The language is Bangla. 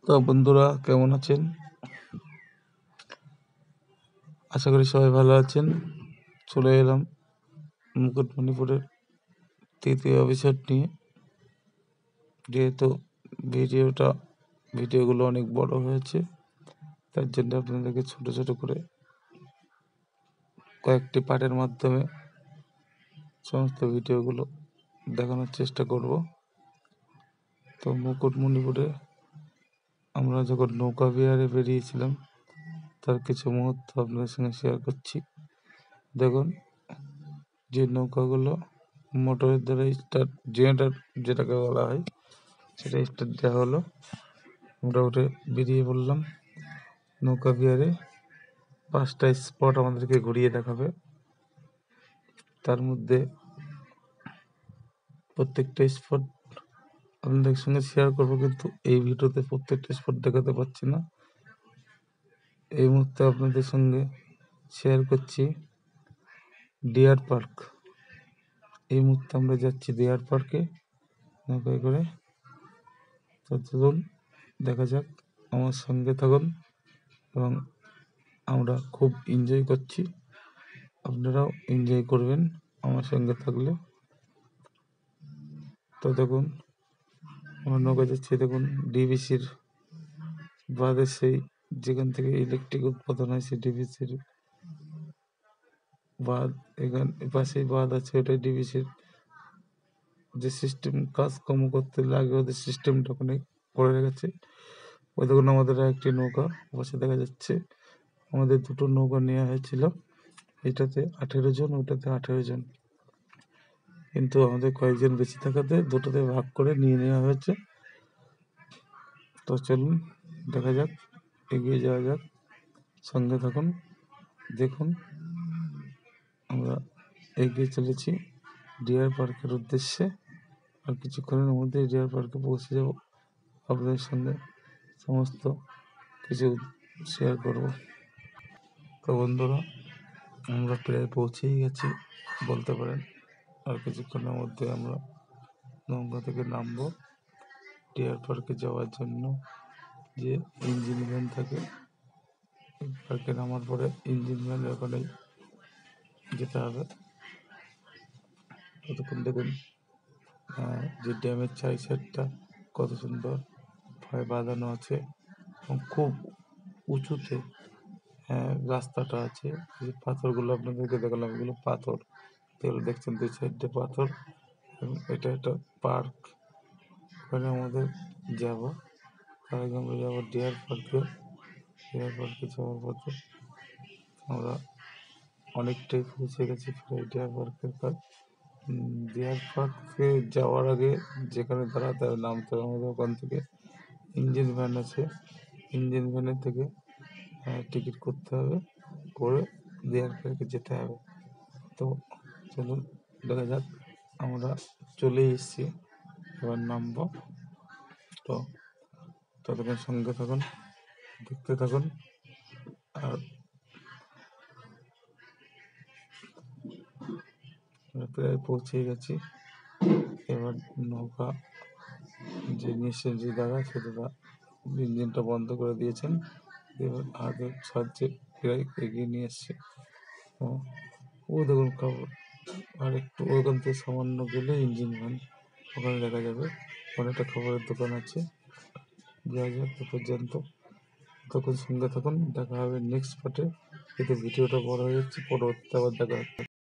তো বন্ধুরা কেমন আছেন? আশা করি সবাই ভালো আছেন। চলে এলাম মুকুটমণিপুরের তৃতীয় এপিসোড নিয়ে। যেহেতু ভিডিওগুলো অনেক বড় হয়েছে, তার জন্য আপনাদেরকে ছোট ছোট করে কয়েকটি পার্টের মাধ্যমে সমস্ত ভিডিওগুলো দেখানোর চেষ্টা করব। তো মুকুটমণিপুরে আমরা যখন নৌকা বিহারে বেরিয়েছিলাম তার কিছু মুহূর্ত আপনাদের সঙ্গে শেয়ার করছি। দেখুন, যে নৌকাগুলো মোটরের দ্বারা স্টার্ট, জেনারেটর যেটাকে বলা হয়, সেটা স্টার্ট দেওয়া হলো। আমরা উঠে বেরিয়ে পড়লাম নৌকা বিহারে। 5টা স্পট আমাদেরকে ঘুরিয়ে দেখাবে। তার মধ্যে প্রত্যেকটা স্পট আপনাদের সঙ্গে শেয়ার করবো, কিন্তু এই ভিডিওতে প্রত্যেকটা স্পট দেখাতে পারছি না। এই মুহূর্তে আপনাদের সঙ্গে শেয়ার করছি ডিয়ার পার্ক। এই মুহূর্তে আমরা যাচ্ছি ডিয়ার পার্কে নৌকায় করে। তো চলুন দেখা যাক, আমার সঙ্গে থাকুন এবং আমরা খুব এনজয় করছি। আপনারাও এনজয় করবেন আমার সঙ্গে থাকলে। তো দেখুন, আমরা নৌকা যাচ্ছি। দেখুন, ডিভিসির বাঁধের সেই যেখান থেকে ইলেকট্রিক উৎপাদন হয় সেই ডিভিসির বাঁধ, এখানে পাশেই বাঁধ আছে। ওটাই ডিভিসির যে সিস্টেম কাজকর্ম করতে লাগে, ওদের সিস্টেমটা ওখানে করে রেখেছে। ওই দেখুন, আমাদের একটি নৌকা বসে দেখা যাচ্ছে। আমাদের দুটো নৌকা নেওয়া হয়েছিল, এটাতে 18 জন, ওটাতে 18 জন, কিন্তু আমাদের কয়েকজন বেশি থাকাতে দুটোতে ভাগ করে নিয়ে নেওয়া হয়েছে। তো চলুন দেখা যাক, এগিয়ে যাওয়া যাক, সঙ্গে থাকুন। দেখুন, আমরা এগিয়ে চলেছি ডিয়ার পার্কের উদ্দেশ্যে। আর কিছুক্ষণের মধ্যে ডিয়ার পার্কে পৌঁছে যাব। আপনাদের সঙ্গে সমস্ত কিছু শেয়ার করব। তো বন্ধুরা, আমরা প্রায় পৌঁছেই গেছি বলতে পারেন। আর কিছুক্ষণের মধ্যে আমরা নৌকা থেকে নামবো। ডিয়ার পার্কে যাওয়ার জন্য যে ইঞ্জিন ভ্যান থাকে, পার্কে নামার পরে ইঞ্জিন ভ্যান ওখানে যেতে হবে। ততক্ষণ দেখুন যে ড্যামের চারি সাইডটা কত সুন্দর ভাবে বাঁধানো আছে এবং খুব উঁচুতে রাস্তাটা আছে। যে পাথরগুলো আপনাদেরকে দেখালাম, এগুলো পাথর, এগুলো দেখছেন দুই সাইডে পাথর। এবং এটা একটা পার্ক, ওখানে আমাদের যাব। তার আগে আমরা যাবো ডিয়ার পার্কে। ডিয়ার পার্কে যাওয়ার পথে আমরা অনেকটাই পৌঁছে গেছি প্রায় ডিয়ার পার্কের কাজ। ডিয়ার পার্কে যাওয়ার আগে যেখানে দাঁড়াতে হবে, নামতে হবে আমাদের ওখান থেকে। ইঞ্জিন ভ্যান আছে, ইঞ্জিন ভ্যানের থেকে টিকিট করতে হবে, করে ডিয়ার পার্কে যেতে হবে। তো চলুন দেখা যাক, আমরা চলে এসেছি, এবার নামবো। তো ততক্ষণ সঙ্গে থাকুন, দেখতে থাকুন। আর প্রায় পৌঁছে গেছি। এবার নৌকা যে দাদা, সে দাদা ইঞ্জিনটা বন্ধ করে দিয়েছেন। এবার হাতের সাহায্যে প্রায় এগিয়ে নিয়ে এসছে। ও দেখুন খবর, আর একটু ওখান থেকে সামান্য গেলে ইঞ্জিন ভ্যান, ওখানে দেখা যাবে। অনেকটা খাবারের দোকান আছে। যা যাক পর্যন্ত, তখন সঙ্গে থাকুন, দেখা হবে নেক্সট পার্টে। কিন্তু ভিডিওটা বড় হয়ে যাচ্ছে, পরবর্তীতে আবার দেখা হচ্ছে।